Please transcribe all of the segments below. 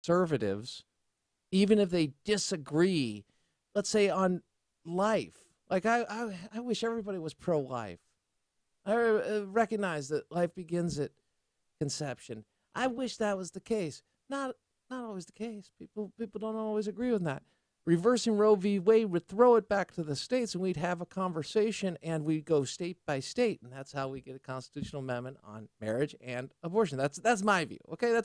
conservatives, even if they disagree, let's say on life. Like I wish everybody was pro-life. I recognize that life begins at conception. I wish that was the case. Not always the case. People don't always agree with that. Reversing Roe v. Wade would throw it back to the states, and we'd have a conversation, and we'd go state by state, and that's how we get a constitutional amendment on marriage and abortion. That's my view. Okay,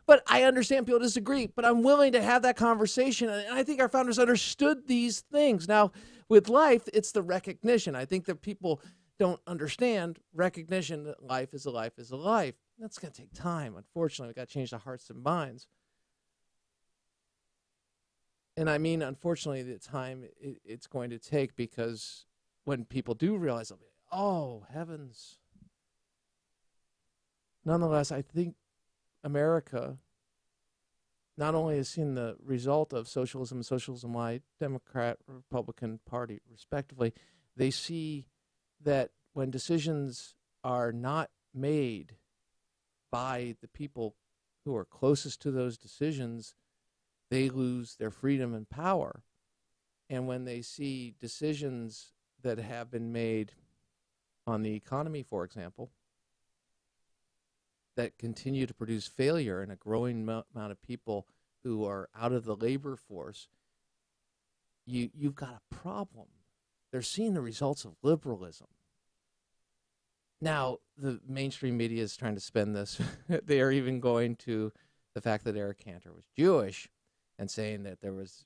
but I understand people disagree, but I'm willing to have that conversation, and I think our founders understood these things. Now, with life, it's the recognition. I think that people don't understand recognition that life is a life is a life. That's going to take time. Unfortunately, we've got to change the hearts and minds. And I mean, unfortunately, the time it's going to take, because when people do realize, oh, heavens. Nonetheless, I think America not only has seen the result of socialism and socialism light, Democrat, Republican Party, respectively, they see that when decisions are not made by the people who are closest to those decisions, they lose their freedom and power. And when they see decisions that have been made on the economy, for example, that continue to produce failure and a growing amount of people who are out of the labor force, you've got a problem. They're seeing the results of liberalism. Now, the mainstream media is trying to spin this. They are even going to the fact that Eric Cantor was Jewish and saying that there was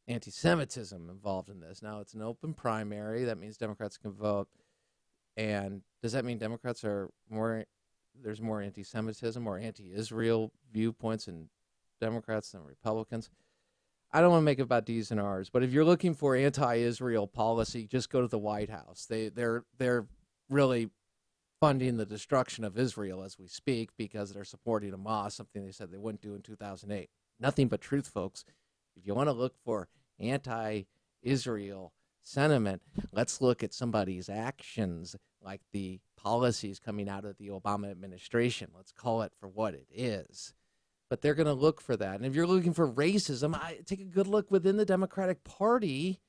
anti-Semitism involved in this. Now, it's an open primary. That means Democrats can vote. And does that mean Democrats are there's more anti-Semitism or anti-Israel viewpoints in Democrats than Republicans? I don't want to make it about D's and R's, but if you're looking for anti-Israel policy, just go to the White House. They're really funding the destruction of Israel as we speak because they're supporting Hamas, something they said they wouldn't do in 2008. Nothing but truth, folks. If you want to look for anti-Israel sentiment, let's look at somebody's actions, like the policies coming out of the Obama administration. Let's call it for what it is. But they're going to look for that. And if you're looking for racism, take a good look within the Democratic Party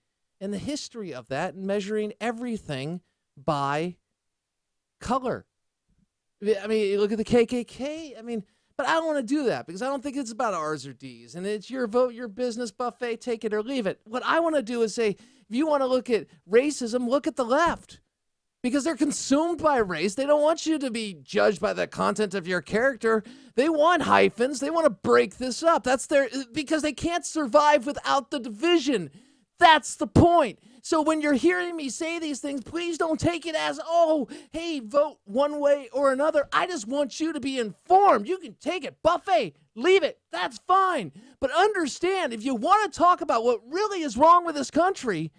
and the history of that, and measuring everything by color. I mean, you look at the KKK. I mean, but I don't want to do that because I don't think it's about R's or D's. And it's your vote, your business, buffet, take it or leave it. What I want to do is say, if you want to look at racism, look at the left. Because they're consumed by race. They don't want you to be judged by the content of your character. They want hyphens. They want to break this up. Because they can't survive without the division. That's the point. So when you're hearing me say these things, please don't take it as, oh, hey, vote one way or another. I just want you to be informed. You can take it, buffet, leave it. That's fine. But understand, if you want to talk about what really is wrong with this country,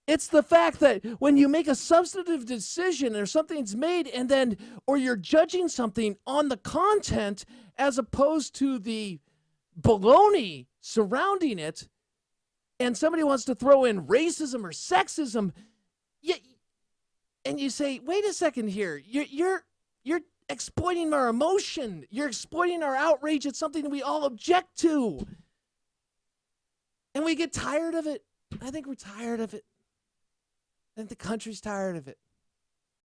it's the fact that when you make a substantive decision or something's made or you're judging something on the content as opposed to the baloney surrounding it, and somebody wants to throw in racism or sexism, and you say, wait a second here, you're exploiting our emotion. You're exploiting our outrage at something that we all object to. And we get tired of it. I think we're tired of it. I think the country's tired of it.